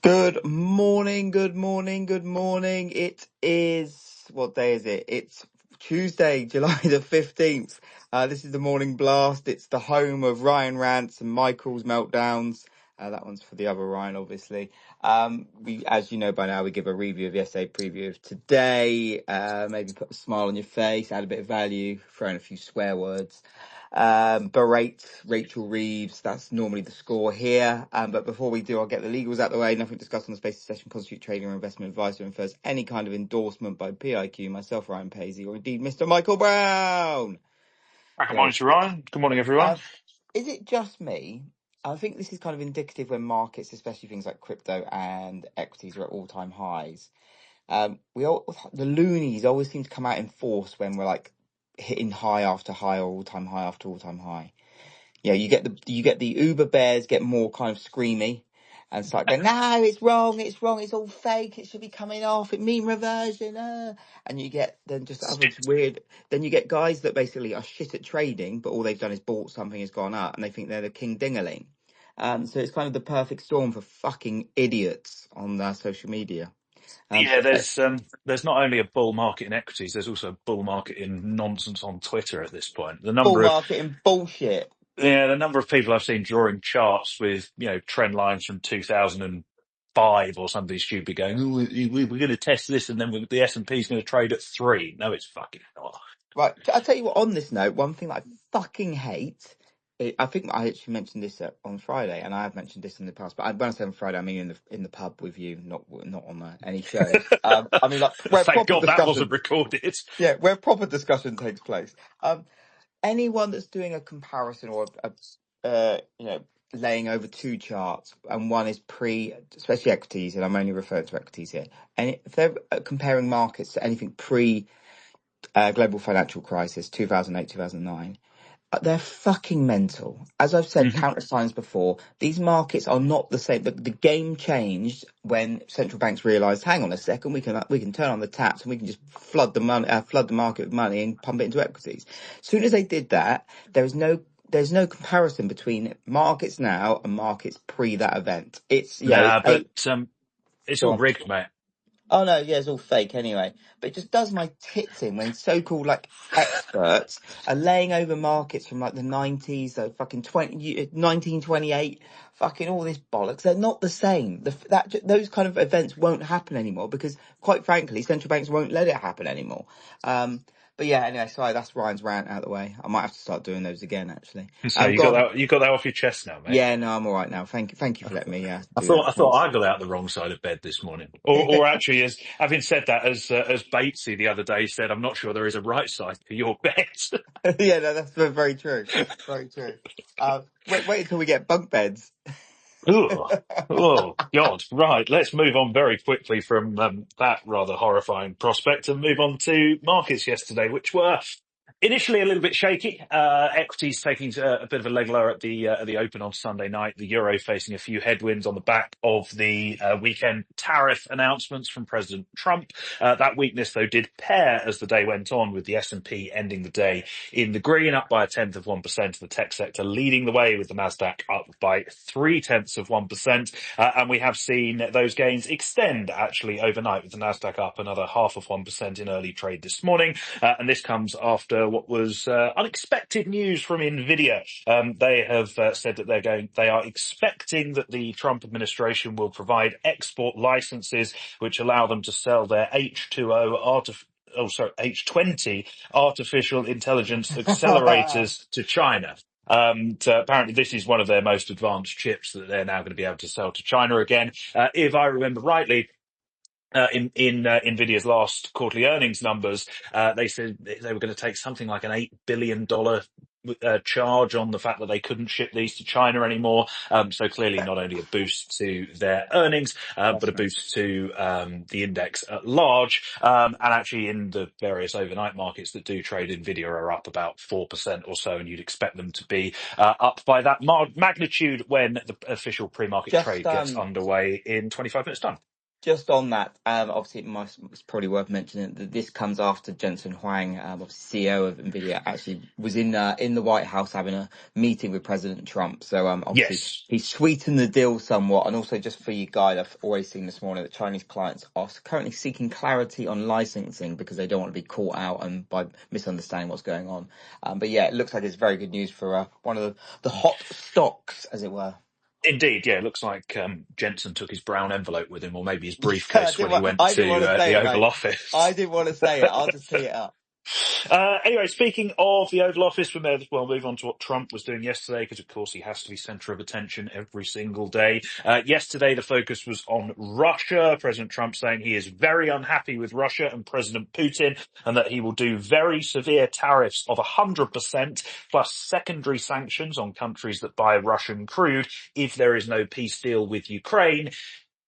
Good morning, good morning, good morning. It is, what day is it? It's Tuesday, July the 15th. This is the Morning Blast. It's the home of Ryan Rants and Michael's Meltdowns. That one's for the other Ryan, obviously. As you know by now, we give a review of yesterday, preview of today, maybe put a smile on your face, add a bit of value, throw in a few swear words. Berate Rachel Reeves. That's normally the score here. But before we do, I'll get the legals out the way. Nothing discussed on the space session constitute trading or investment advice or infers any kind of endorsement by PIQ, myself, Ryan Paisley, or indeed Mr. Michael Brown. Good So, morning to Ryan. Good morning, everyone. is it just me? I think this is kind of indicative when markets, especially things like crypto and equities, are at all-time highs. The loonies always seem to come out in force when we're like hitting high after high or all-time high after all-time high. Yeah, you get the Uber bears get more kind of screamy and start going, no, it's wrong, it's all fake, it should be coming off, it mean reversion, and you get then just other weird. Then you get guys that basically are shit at trading, but all they've done is bought something has gone up, and they think they're the king dingaling. So it's kind of the perfect storm for fucking idiots on social media. Yeah, So, there's not only a bull market in equities, there's also a bull market in nonsense on Twitter at this point. bull market and bullshit. The number of people I've seen drawing charts with trend lines from 2005 or something stupid, going, "Oh, we're going to test this, and then the S&P is going to trade at 3." No, it's fucking not. Right, I'll tell you what, on this note, one thing that I fucking hate, I think I actually mentioned this on Friday, and I have mentioned this in the past, but when I say on Friday, I mean in the pub with you, not on any show. I mean, like, where Thank proper God that discussion, wasn't recorded. yeah, where proper discussion takes place. Anyone that's doing a comparison or laying over two charts, and one is especially equities, and I'm only referring to equities here, and if they're comparing markets to anything pre global financial crisis, 2008, 2009. They're fucking mental. As I've said Mhm. countless times before, these markets are not the same. The game changed when central banks realised, hang on a second, we can turn on the taps and we can just flood the market with money and pump it into equities. As soon as they did that, there's no comparison between markets now and markets pre that event. It's Nah, but eight. it's Go all on. rigged, mate. Oh no, yeah, it's all fake anyway. But it just does my tits in when so-called like experts are laying over markets from like the 90s, so fucking 1928, fucking all this bollocks. They're not the same. Those kind of events won't happen anymore because, quite frankly, central banks won't let it happen anymore. But yeah, anyway, sorry, that's Ryan's rant out of the way. I might have to start doing those again, actually. So Go on. you got that off your chest now, mate. Yeah, no, I'm all right now. Thank you for letting me I do that. thought Thanks. I got out the wrong side of bed this morning, or actually, as having said that, as Batesy the other day said, I'm not sure there is a right side to your bed. Yeah, no, that's very true. Very true. Wait until we get bunk beds. Ugh. Oh God! Right, let's move on very quickly from that rather horrifying prospect and move on to markets yesterday, which were initially a little bit shaky. Equities taking a bit of a leg lower at the open on Sunday night. The euro facing a few headwinds on the back of the weekend tariff announcements from President Trump. That weakness, though, did pair as the day went on, with the S&P ending the day in the green, up by 0.1%. The tech sector leading the way, with the Nasdaq up by 0.3%. And we have seen those gains extend actually overnight, with the Nasdaq up another 0.5% in early trade this morning. And this comes after what was unexpected news from Nvidia. They have said that they are expecting that the Trump administration will provide export licenses which allow them to sell their H20 artificial intelligence accelerators to China. Apparently this is one of their most advanced chips that they're now going to be able to sell to China again. If I remember rightly, in Nvidia's last quarterly earnings numbers, they said they were going to take something like an $8 billion charge on the fact that they couldn't ship these to China anymore. So clearly not only a boost to their earnings, but a Investment. boost to the index at large. And actually in the various overnight markets that do trade, Nvidia are up about 4% or so, and you'd expect them to be up by that magnitude when the official pre-market Just trade gets underway in 25 minutes time. Just on that, obviously it's probably worth mentioning that this comes after Jensen Huang, obviously CEO of Nvidia, actually was in the White House having a meeting with President Trump. So obviously Yes. he sweetened the deal somewhat. And also just for you guys, I've always seen this morning that Chinese clients are currently seeking clarity on licensing because they don't want to be caught out and by misunderstanding what's going on. But yeah, it looks like it's very good news for one of the hot stocks, as it were. Indeed, yeah. It looks like Jensen took his brown envelope with him, or maybe his Yeah, briefcase when he went I didn't want to to say the it, Oval mate. Office. I didn't want to say it. I'll just tee it up. Anyway, speaking of the Oval Office, we may as well move on to what Trump was doing yesterday, because of course he has to be centre of attention every single day. Yesterday, the focus was on Russia. President Trump saying he is very unhappy with Russia and President Putin, and that he will do very severe tariffs of 100% plus secondary sanctions on countries that buy Russian crude if there is no peace deal with Ukraine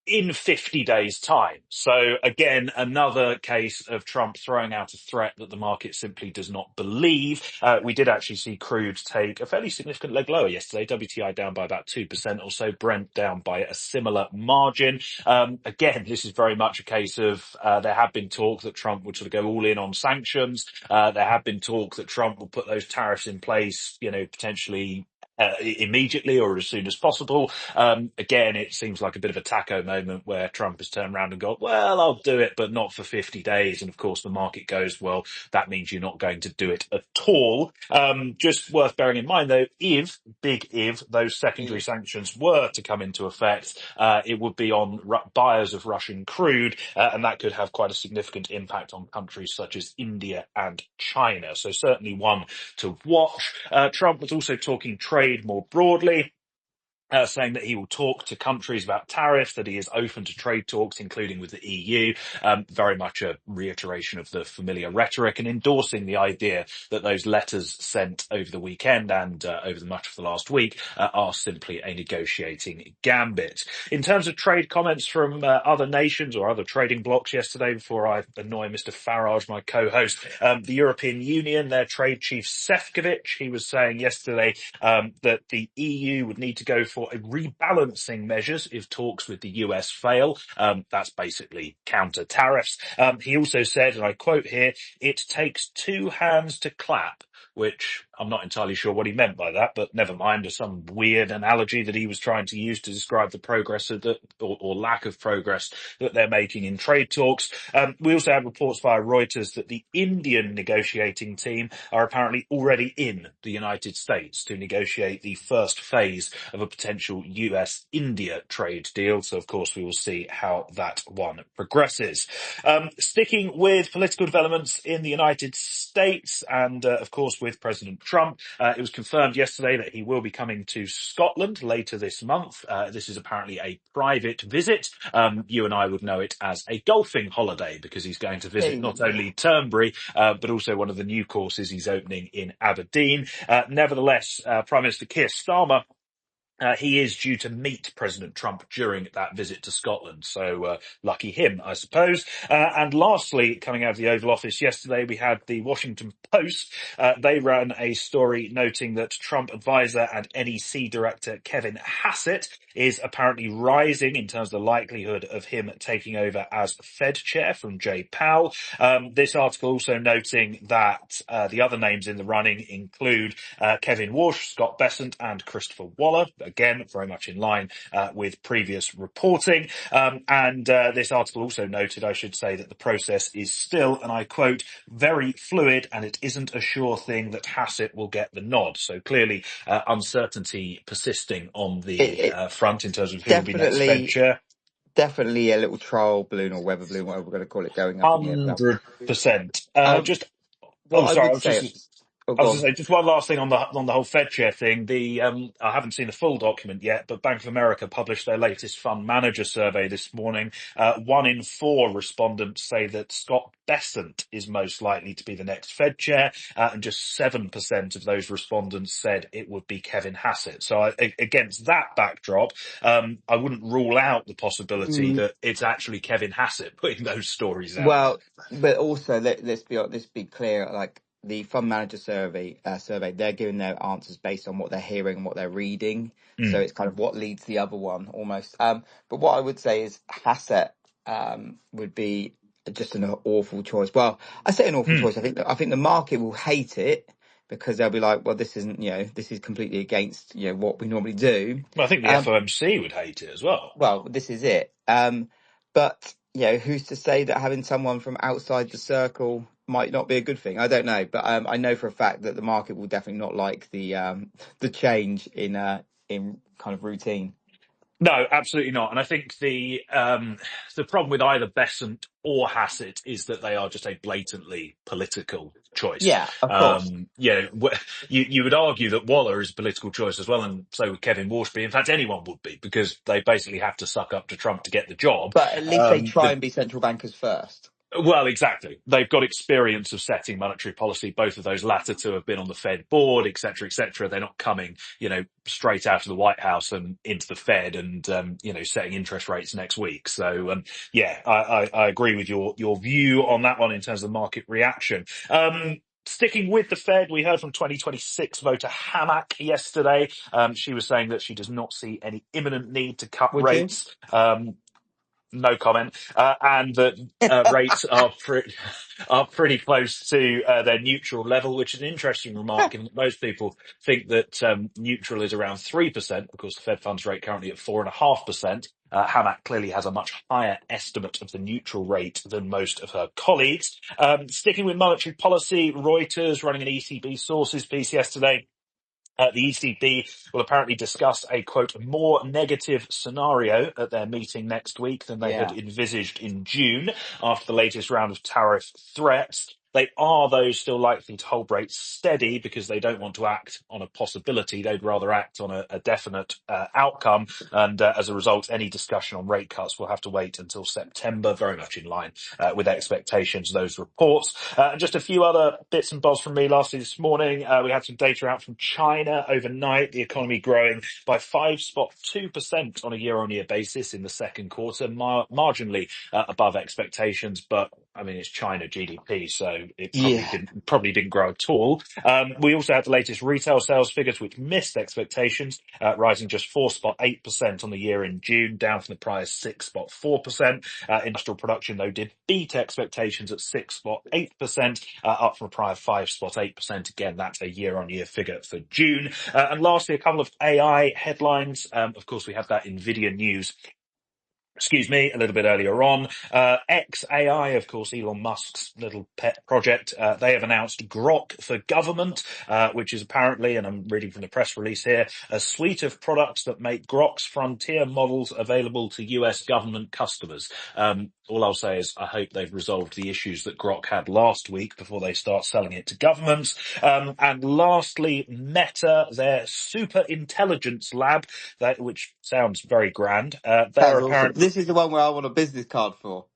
in 50 days' time. So again, another case of Trump throwing out a threat that the market simply does not believe. We did actually see crude take a fairly significant leg lower yesterday. WTI down by about 2% or so, Brent down by a similar margin. Again, this is very much a case of there have been talk that Trump would sort of go all in on sanctions. There have been talk that Trump will put those tariffs in place, potentially immediately or as soon as possible. Again, it seems like a bit of a taco moment where Trump has turned around and gone, well, I'll do it, but not for 50 days. And of course, the market goes, well, that means you're not going to do it at all. Just worth bearing in mind, though, if those secondary sanctions were to come into effect, it would be on buyers of Russian crude, and that could have quite a significant impact on countries such as India and China. So certainly one to watch. Trump was also talking trade more broadly. Saying that he will talk to countries about tariffs, that he is open to trade talks, including with the EU. Very much a reiteration of the familiar rhetoric, and endorsing the idea that those letters sent over the weekend and over much of the last week are simply a negotiating gambit. In terms of trade comments from other nations or other trading blocs yesterday, before I annoy Mr. Farage, my co-host, the European Union, their trade chief Sefcovic, he was saying yesterday that the EU would need to go for a rebalancing measures if talks with the US fail. That's basically counter tariffs. He also said, and I quote here, "It takes two hands to clap," which I'm not entirely sure what he meant by that, but never mind. There's some weird analogy that he was trying to use to describe the progress of or lack of progress that they're making in trade talks. We also have reports via Reuters that the Indian negotiating team are apparently already in the United States to negotiate the first phase of a potential US-India trade deal. So, of course, we will see how that one progresses. Sticking with political developments in the United States and, of course, with President Trump, it was confirmed yesterday that he will be coming to Scotland later this month. This is apparently a private visit. You and I would know it as a golfing holiday, because he's going to visit not Hey. only Turnberry, but also one of the new courses he's opening in Aberdeen. Nevertheless, Prime Minister Keir Starmer, he is due to meet President Trump during that visit to Scotland. So lucky him, I suppose. And lastly, coming out of the Oval Office yesterday, we had the Washington Post. They ran a story noting that Trump advisor and NEC director Kevin Hassett is apparently rising in terms of the likelihood of him taking over as Fed chair from Jay Powell. This article also noting that the other names in the running include Kevin Walsh, Scott Bessent, and Christopher Waller. Again, very much in line with previous reporting. And this article also noted, I should say, that the process is still, and I quote, very fluid, and it isn't a sure thing that Hassett will get the nod. So clearly uncertainty persisting on the It front in terms of who will be next Fed definitely, chair. definitely a little trial balloon or weather balloon, whatever we're going to call it, going up in the air. 100%. Um, Just, what oh, I sorry, would say, oh, I go was on. going to say just one last thing on the whole Fed chair thing. I haven't seen the full document yet, but Bank of America published their latest fund manager survey this morning. 1 in 4 respondents say that Scott Bessent is most likely to be the next Fed chair, and just 7% of those respondents said it would be Kevin Hassett. So against that backdrop, I wouldn't rule out the possibility Mm, that it's actually Kevin Hassett putting those stories out there. well, but also let's be clear. Like the fund manager survey, they're giving their answers based on what they're hearing and what they're reading. So Mm, it's kind of what leads the other one almost. But what I would say is Hassett. would be just an awful choice. Well, I say an awful choice. I think the market will hate it because they'll be like, well, this isn't, this is completely against, what we normally do. Well, I think the FOMC would hate it as well. Well, this is it. But who's to say that having someone from outside the circle might not be a good thing? I don't know, but I know for a fact that the market will definitely not like the change in kind of routine. No, absolutely not. And I think the problem with either Besant or Hassett is that they are just a blatantly political choice. Yeah, of course. You would argue that Waller is a political choice as well, and so would Kevin Walshby. In fact, anyone would be, because they basically have to suck up to Trump to get the job. But at least they try The and be central bankers first. Well, exactly. They've got experience of setting monetary policy. Both of those latter two have been on the Fed board, et cetera, et cetera. They're not coming, straight out of the White House and into the Fed and, setting interest rates next week. So, I agree with your view on that one in terms of the market reaction. Sticking with the Fed, we heard from 2026 voter Hammack yesterday. She was saying that she does not see any imminent need to cut Would you? rates. No comment. And that rates are pretty close to their neutral level, which is an interesting remark, given that most people think that neutral is around 3%. Of course, the Fed funds rate currently at 4.5%. Hammack clearly has a much higher estimate of the neutral rate than most of her colleagues. Sticking with monetary policy, Reuters running an ECB sources piece yesterday. The ECB will apparently discuss a, quote, more negative scenario at their meeting next week than they had Yeah. envisaged in June after the latest round of tariff threats. They are, though, still likely to hold rates steady because they don't want to act on a possibility. They'd rather act on a definite outcome. And as a result, any discussion on rate cuts will have to wait until September, very much in line with expectations, those reports. And just a few other bits and bobs from me lastly this morning. We had some data out from China overnight. The economy growing by 5.2% on a year-on-year basis in the second quarter, marginally above expectations, but I mean, it's China GDP, so it Yeah. probably didn't grow at all. We also had the latest retail sales figures, which missed expectations, rising just 4.8% on the year in June, down from the prior 6.4%. Industrial production, though, did beat expectations at 6.8%, up from a prior 5.8%. Again, that's a year-on-year figure for June. And lastly, a couple of AI headlines. Of course, we have that Nvidia news a little bit earlier on. XAI, of course, Elon Musk's little pet project, they have announced Grok for government, which is apparently, and I'm reading from the press release here, a suite of products that make Grok's frontier models available to US government customers. All I'll say is I hope they've resolved the issues that Grok had last week before they start selling it to governments. And lastly, Meta, their super intelligence lab, which sounds very grand. They're That's awesome. apparently This is the one where I want a business card for.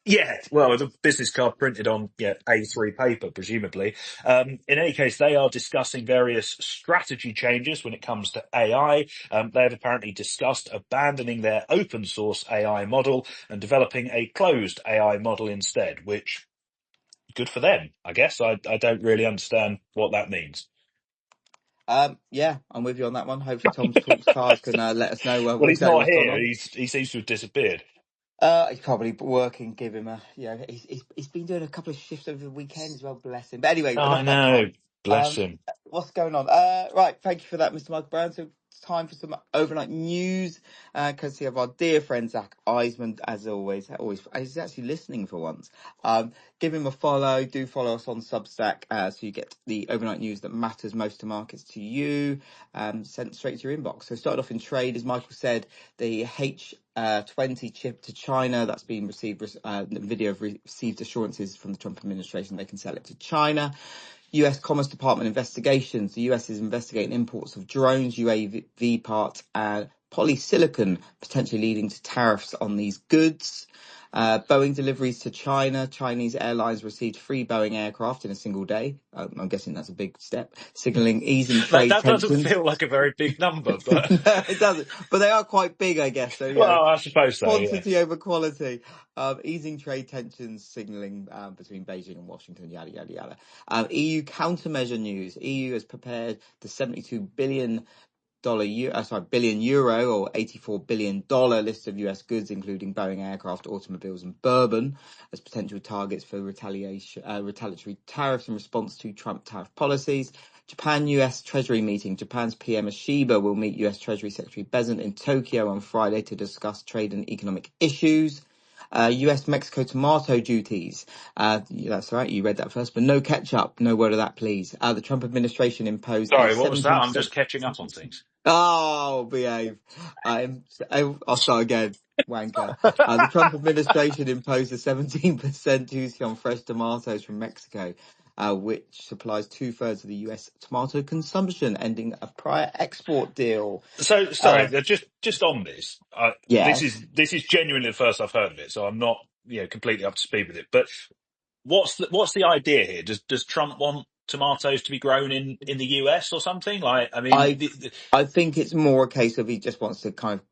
Yeah, well, the business card printed on A3 paper, presumably. In any case, they are discussing various strategy changes when it comes to AI. They have apparently discussed abandoning their open source AI model and developing a closed AI model instead, which good for them, I guess. I don't really understand what that means. Yeah, I'm with you on that one. Hopefully Tom's Talks Cars can let us know Well, he's exactly not what's going here. on. He seems to have disappeared. He's probably working. Give him he's been doing a couple of shifts over the weekend as well. Bless him. But anyway, Oh, I enough about know. Tom. Bless him. What's going on? Right. Thank you for that, Mr. Michael Brown. So it's time for some overnight news. Courtesy of our dear friend Zach Eisman, as always. He's actually listening for once. Give him a follow. Do follow us on Substack, so you get the overnight news that matters most to markets to you, sent straight to your inbox. So started off in trade, as Michael said, the H20 chip to China that's been received. Nvidia have received assurances from the Trump administration they can sell it to China. US Commerce Department investigations. The US is investigating imports of drones, UAV parts, and polysilicon, potentially leading to tariffs on these goods. Boeing deliveries to China. Chinese airlines received 3 Boeing aircraft in a single day. I'm guessing that's a big step, signaling easing trade That doesn't tensions. feel like a very big number, but No, it doesn't. But they are quite big, I guess. So, well, I suppose so. Yeah. quantity over quality. Easing trade tensions, signalling between Beijing and Washington, yada, yada, yada. EU countermeasure news. EU has prepared the 72 billion billion euro or $84 billion list of US goods, including Boeing aircraft, automobiles, and bourbon, as potential targets for retaliatory tariffs in response to Trump tariff policies. Japan-US Treasury meeting. Japan's PM Ashiba will meet US Treasury Secretary Bessent in Tokyo on Friday to discuss trade and economic issues. US-Mexico tomato duties. That's right, you read that first, but no ketchup. No word of that, please. The Trump administration imposed a Sorry, what was that? I'm 17%. just catching up on things. Oh, behave. I'll start again, wanker. The Trump administration imposed a 17% duty on fresh tomatoes from Mexico, which supplies two-thirds of the US tomato consumption, ending a prior export deal. So Uh, sorry, just on this. This yes. is genuinely the first I've heard of it, so I'm not completely up to speed with it. But what's the idea here? Does Trump want tomatoes to be grown in the US or something? Like, I mean, I I think it's more a case of he just wants to kind of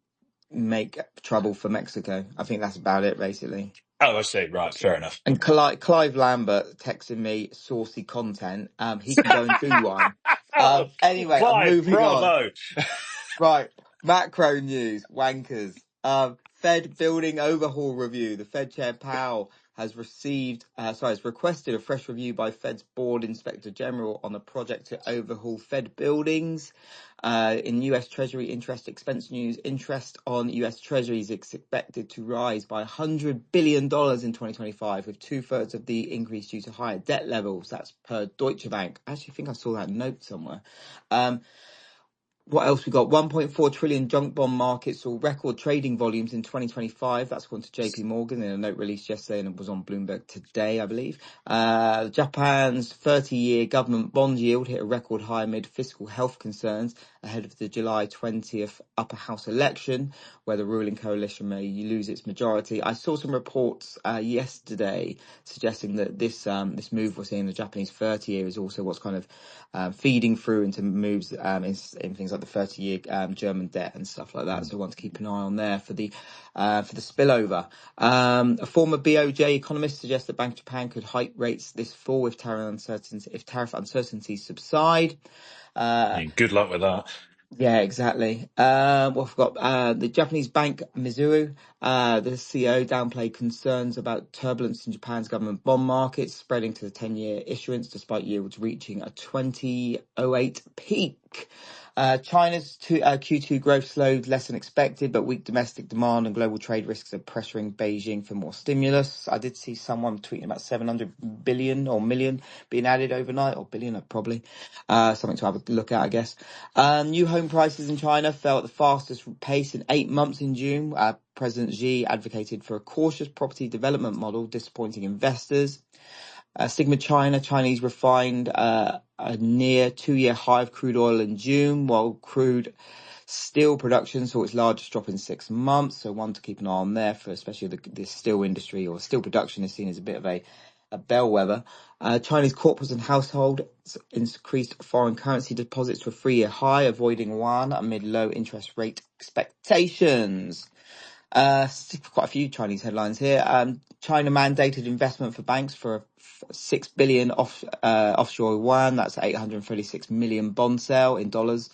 make trouble for Mexico. I think that's about it, basically. oh, I see. Right, fair enough. And Clive Lambert texting me saucy content. He can go and do one. Oh, Anyway, I'm Clive, moving on. bravo. Right, macro news, wankers. Fed building overhaul review. The Fed Chair Powell has requested a fresh review by Fed's Board Inspector General on a project to overhaul Fed buildings. In US Treasury interest expense news, interest on US Treasuries is expected to rise by $100 billion in 2025, with two-thirds of the increase due to higher debt levels. That's per Deutsche Bank. I actually think I saw that note somewhere. What else we got? 1.4 trillion junk bond market saw record trading volumes in 2025. That's according to JP Morgan in a note released yesterday, and it was on Bloomberg today, I believe. Japan's 30-year government bond yield hit a record high amid fiscal health concerns ahead of the July 20th upper house election, where the ruling coalition may lose its majority. I saw some reports yesterday suggesting that this move we're seeing in the Japanese 30-year is also what's kind of feeding through into moves in things like the 30-year German debt and stuff like that. So one to keep an eye on there for the spillover. A former BOJ economist suggests that Bank of Japan could hike rates this fall if tariff uncertainties subside. Good luck with that. Yeah, exactly. We've got the Japanese bank Mizuho. The CEO downplayed concerns about turbulence in Japan's government bond markets spreading to the 10-year issuance, despite yields reaching a 2008 peak. China's Q2 growth slowed less than expected, but weak domestic demand and global trade risks are pressuring Beijing for more stimulus. I did see someone tweeting about 700 billion or million being added overnight, or billion probably. Something to have a look at, I guess. New home prices in China fell at the fastest pace in 8 months in June. President Xi advocated for a cautious property development model, disappointing investors. Sigma Chinese refined a near 2-year high of crude oil in June, while crude steel production saw its largest drop in 6 months. So one to keep an eye on there, for especially the steel industry, or steel production is seen as a bit of a bellwether. Chinese corporates and households increased foreign currency deposits to a 3-year high, avoiding yuan amid low interest rate expectations. Quite a few Chinese headlines here. China mandated investment for banks for 6 billion offshore yuan. That's 836 million bond sale in dollars.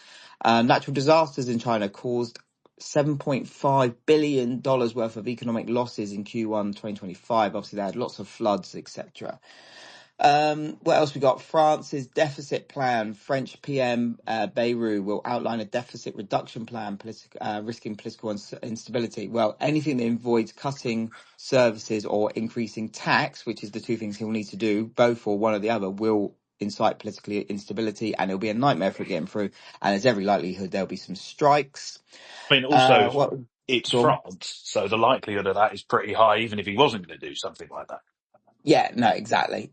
Natural disasters in China caused $7.5 billion worth of economic losses in Q1 2025. Obviously, they had lots of floods, etc. What else we got? France's deficit plan. French PM Bayrou will outline a deficit reduction plan, risking political instability. Well, anything that avoids cutting services or increasing tax, which is the two things he'll need to do, both or one or the other, will incite political instability, and it'll be a nightmare for it getting through. And there's every likelihood there'll be some strikes. I mean, also, What? it's Go on. France, so the likelihood of that is pretty high, even if he wasn't going to do something like that. Yeah, no, exactly.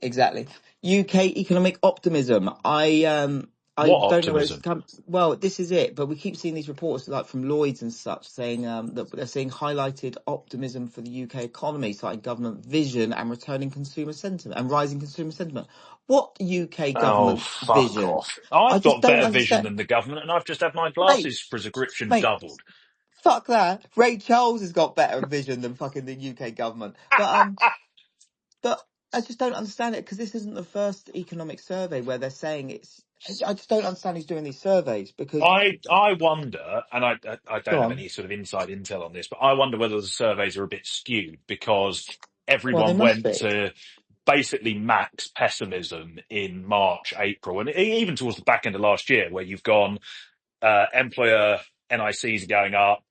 UK economic optimism. I What don't know where it's optimism? come. Well, this is it. But we keep seeing these reports, like from Lloyd's and such, saying that they're seeing highlighted optimism for the UK economy, citing government vision and returning consumer sentiment and rising consumer sentiment. What UK Oh, government fuck vision? off. I I've just got don't better vision understand, than the government, and I've just had my mate. glasses prescription Mate, doubled. fuck that. Ray Charles has got better vision than fucking the UK government. But I just don't understand it, because this isn't the first economic survey where they're saying it's I just don't understand who's doing these surveys because I wonder, and I go don't have on. any sort of inside intel on this, but I wonder whether the surveys are a bit skewed because Well, they everyone must went be. to basically max pessimism in March, April, and even towards the back end of last year, where you've gone employer NICs are going up,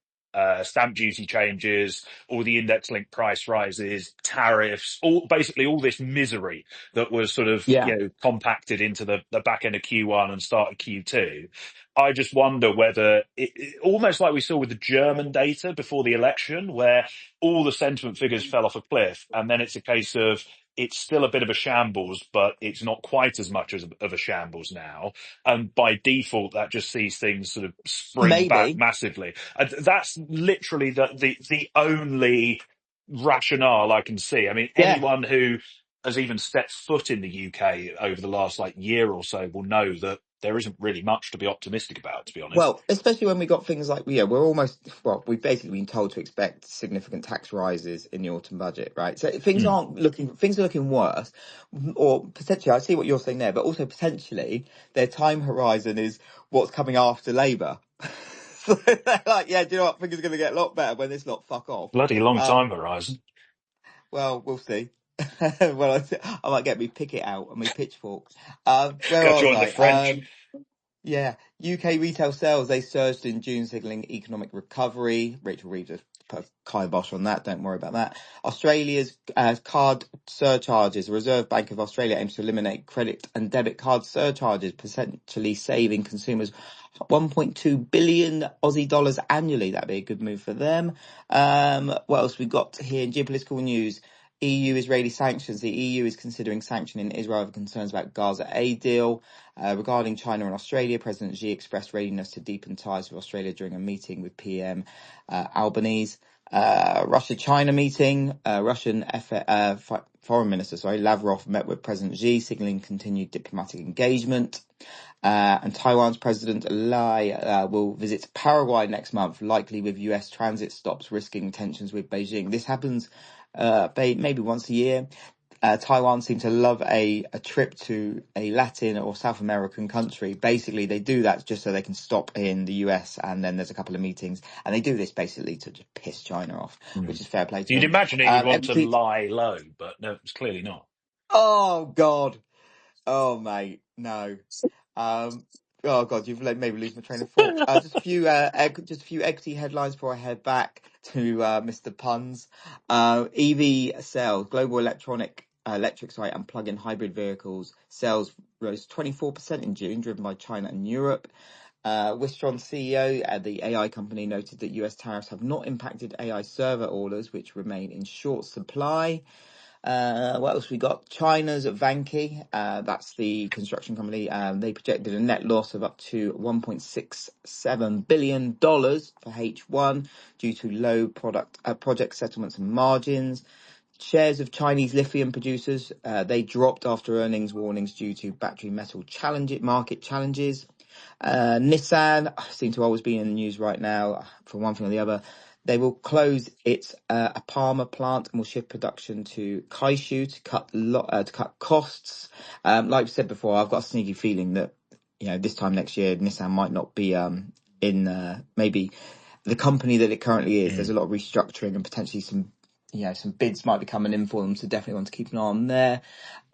stamp duty changes, all the index linked price rises, tariffs, basically all this misery that was sort of, Yeah. compacted into the back end of Q1 and start of Q2. I just wonder whether almost like we saw with the German data before the election, where all the sentiment figures fell off a cliff, and then it's a case of it's still a bit of a shambles, but it's not quite as much of a shambles now, and by default that just sees things sort of spring back Maybe. massively. And that's literally the only rationale I can see. I mean, Yeah. anyone who has even stepped foot in the UK over the last year or so will know that there isn't really much to be optimistic about, to be honest. Well, especially when we got things like, yeah, we're almost, well, we've basically been told to expect significant tax rises in the autumn budget, right? So Mm. things are looking worse, or potentially, I see what you're saying there, but also potentially their time horizon is what's coming after Labour. So they're like, yeah, do you know what? Things are going to get a lot better when this lot fuck off. Bloody long Um, time horizon. well, we'll see. Well, I might get me picket out and me pitchfork. Where Go was join the I? French. Yeah, UK retail sales, they surged in June, signaling economic recovery. Rachel Reeves has put a kibosh on that. Don't worry about that. Australia's card surcharges. The Reserve Bank of Australia aims to eliminate credit and debit card surcharges, potentially saving consumers 1.2 billion Aussie dollars annually. That'd be a good move for them. What else we got here in geopolitical news? EU-Israeli sanctions. The EU is considering sanctioning Israel over concerns about Gaza aid deal. Regarding China and Australia, President Xi expressed readiness to deepen ties with Australia during a meeting with PM Albanese. Russia-China meeting. Foreign Minister, Lavrov met with President Xi, signaling continued diplomatic engagement. And Taiwan's President Lai will visit Paraguay next month, likely with US transit stops, risking tensions with Beijing. This happens maybe once a year. Taiwan seem to love a trip to a Latin or South American country. Basically, they do that just so they can stop in the US, and then there's a couple of meetings, and they do this basically to just piss China off, which is fair play to You'd them. imagine he would want to Equity. lie low, but no, it's clearly not. Oh God. Oh mate, no. Um, oh God, you've made me lose my train of thought. Just a few equity headlines before I head back to Mr. Puns. EV sales, global and plug-in hybrid vehicles sales rose 24% in June, driven by China and Europe. Wistron CEO at the AI company noted that US tariffs have not impacted AI server orders, which remain in short supply. What else we got? China's Vanke, that's the construction company. They projected a net loss of up to $1.67 billion for H1 due to low project settlements and margins. Shares of Chinese lithium producers, they dropped after earnings warnings due to battery metal market challenges. Nissan seem to always be in the news right now for one thing or the other. They will close its Apama plant and will shift production to Kaishu to cut costs. Like we said before, I've got a sneaky feeling that this time next year Nissan might not be in maybe the company that it currently is. There's a lot of restructuring and potentially some bids might be coming in for them, so definitely want to keep an eye on there.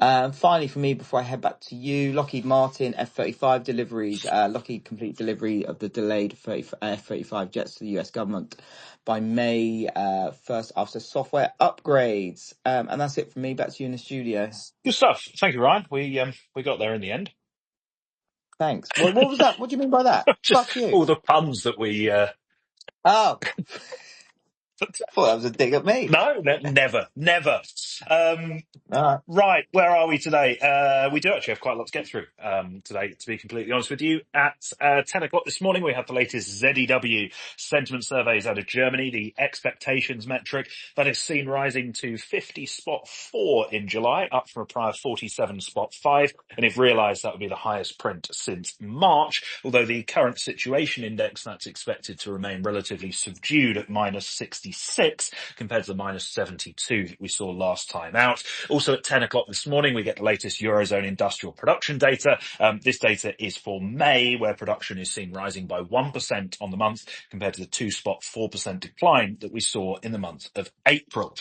Finally, for me, before I head back to you, Lockheed Martin F-35 deliveries. Lockheed complete delivery of the delayed F-35 jets to the US government by May 1st after software upgrades. And that's it from me. Back to you in the studio. Good stuff. Thank you, Ryan. We got there in the end. Thanks. What was that? What do you mean by that? Just Fuck you. all the puns that we. Oh, thought that was a dig at me. No, never, never. Um, All right. Right, where are we today? We do actually have quite a lot to get through today, to be completely honest with you. At 10 o'clock this morning, we have the latest ZEW sentiment surveys out of Germany, the expectations metric that is seen rising to 50.4 in July, up from a prior 47.5. And if realised, that would be the highest print since March, although the current situation index, that's expected to remain relatively subdued at minus -66 compared to the -72 that we saw last time out. Also at 10 o'clock this morning, we get the latest Eurozone industrial production data. This data is for May, where production is seen rising by 1% on the month compared to the 2.4% decline that we saw in the month of April.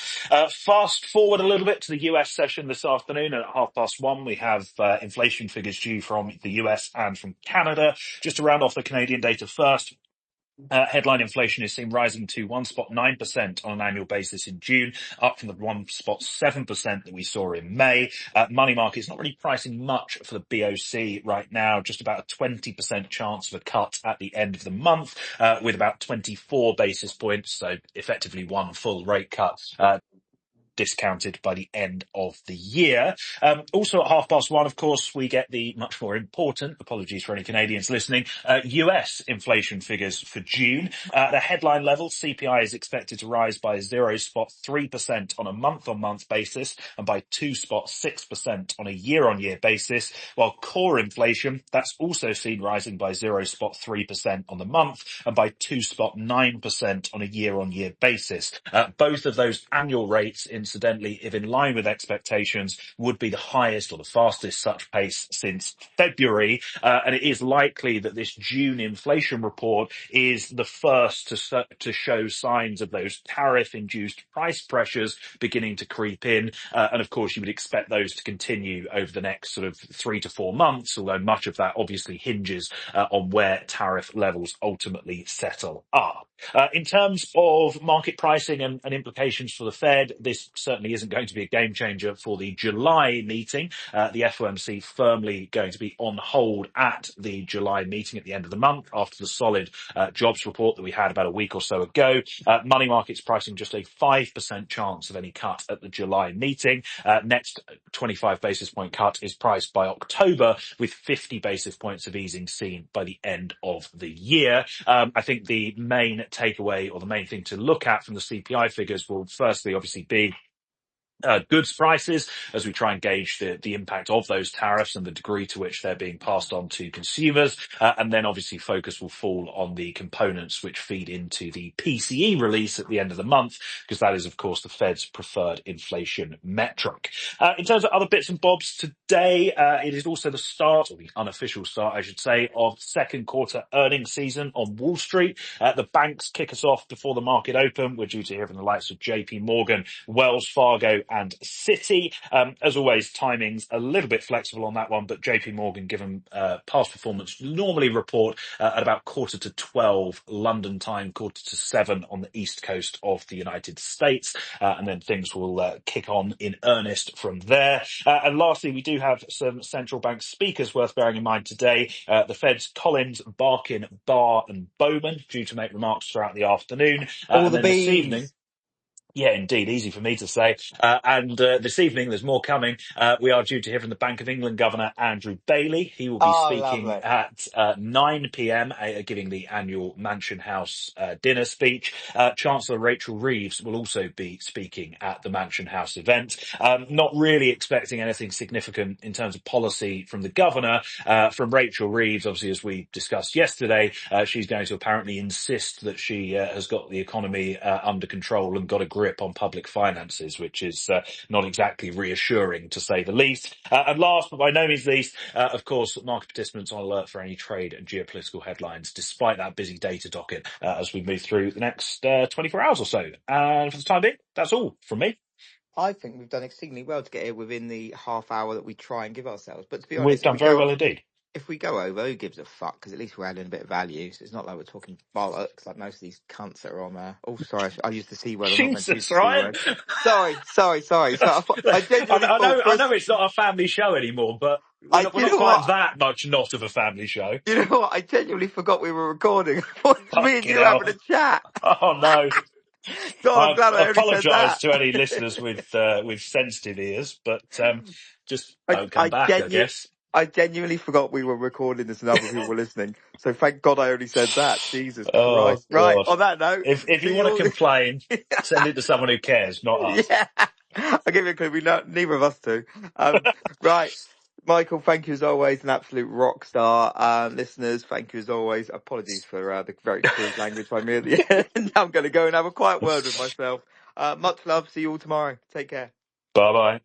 Fast forward a little bit to the US session this afternoon, and at 1:30, we have inflation figures due from the US and from Canada. Just to round off the Canadian data first, headline inflation is seen rising to 1.9% on an annual basis in June, up from the 1.7% that we saw in May. Money market's not really pricing much for the BOC right now, just about a 20% chance of a cut at the end of the month, with about 24 basis points, so effectively one full rate cut, discounted by the end of the year. Also at 1:30, of course, we get the much more important, apologies for any Canadians listening, US inflation figures for June. At a headline level, CPI is expected to rise by 0.3% on a month-on-month basis and by 2.6% on a year-on-year basis, while core inflation, that's also seen rising by 0.3% on the month and by 2.9% on a year-on-year basis. Both of those annual rates, incidentally, if in line with expectations, would be the highest or the fastest such pace since February. And it is likely that this June inflation report is the first to show signs of those tariff-induced price pressures beginning to creep in. And of course, you would expect those to continue over the next sort of 3 to 4 months, although much of that obviously hinges on where tariff levels ultimately settle up. In terms of market pricing and implications for the Fed, this certainly isn't going to be a game changer for the July meeting. The FOMC firmly going to be on hold at the July meeting at the end of the month after the solid jobs report that we had about a week or so ago. Money markets pricing just a 5% chance of any cut at the July meeting. Next 25 basis point cut is priced by October, with 50 basis points of easing seen by the end of the year. I think the main takeaway or the main thing to look at from the CPI figures will firstly obviously be goods prices, as we try and gauge the impact of those tariffs and the degree to which they're being passed on to consumers. And then obviously focus will fall on the components which feed into the PCE release at the end of the month, because that is, of course, the Fed's preferred inflation metric. In terms of other bits and bobs today, it is also the start, or the unofficial start, I should say, of second quarter earnings season on Wall Street. The banks kick us off before the market open. We're due to hear from the likes of JP Morgan, Wells Fargo, and Citi. As always, timing's a little bit flexible on that one, but JP Morgan, given past performance, normally report at about 11:45 London time, 6:45 on the east coast of the United States, and then things will kick on in earnest from there. And lastly, we do have some central bank speakers worth bearing in mind today. The Fed's Collins, Barkin, Barr and Bowman due to make remarks throughout the afternoon. All And the then this bees. evening, yeah, indeed. Easy for me to say. And this evening, there's more coming. We are due to hear from the Bank of England Governor, Andrew Bailey. He will be Oh, speaking lovely. at 9 p.m, giving the annual Mansion House dinner speech. Chancellor Rachel Reeves will also be speaking at the Mansion House event. Not really expecting anything significant in terms of policy from the governor. From Rachel Reeves, obviously, as we discussed yesterday, she's going to apparently insist that she has got the economy under control and got a grip on public finances, which is not exactly reassuring, to say the least. And last but by no means least, of course, market participants on alert for any trade and geopolitical headlines, despite that busy data docket, as we move through the next 24 hours or so. And for the time being, that's all from me. I think we've done exceedingly well to get here within the half hour that we try and give ourselves. But to be We've honest, done very well indeed. if we go over, who gives a fuck? Because at least we're adding a bit of value. So it's not like we're talking bollocks like most of these cunts that are on there. Oh, sorry, I used the C word. I'm not meant to use Jesus, the C Ryan. word. Sorry. So I genuinely thought I know it's not a family show anymore, but we're not you know quite what? that much not of a family show. You know what? I genuinely forgot we were recording. I thought it was me and Fucking you hell. having a chat. Oh no. God, I'm glad I only said Apologise that. to any listeners with sensitive ears, but just don't come I back, I guess. I genuinely forgot we were recording this and other people were listening. So thank God I only said that. Jesus Oh Christ. Right, God! on that note, If you see want you to all. complain, send it to someone who cares, not us. Yeah. I'll give you a clue. Neither of us do. Right. Michael, thank you as always, an absolute rock star. Listeners, thank you as always. Apologies for the very crude language by me at the end. I'm going to go and have a quiet word with myself. Much love. See you all tomorrow. Take care. Bye bye.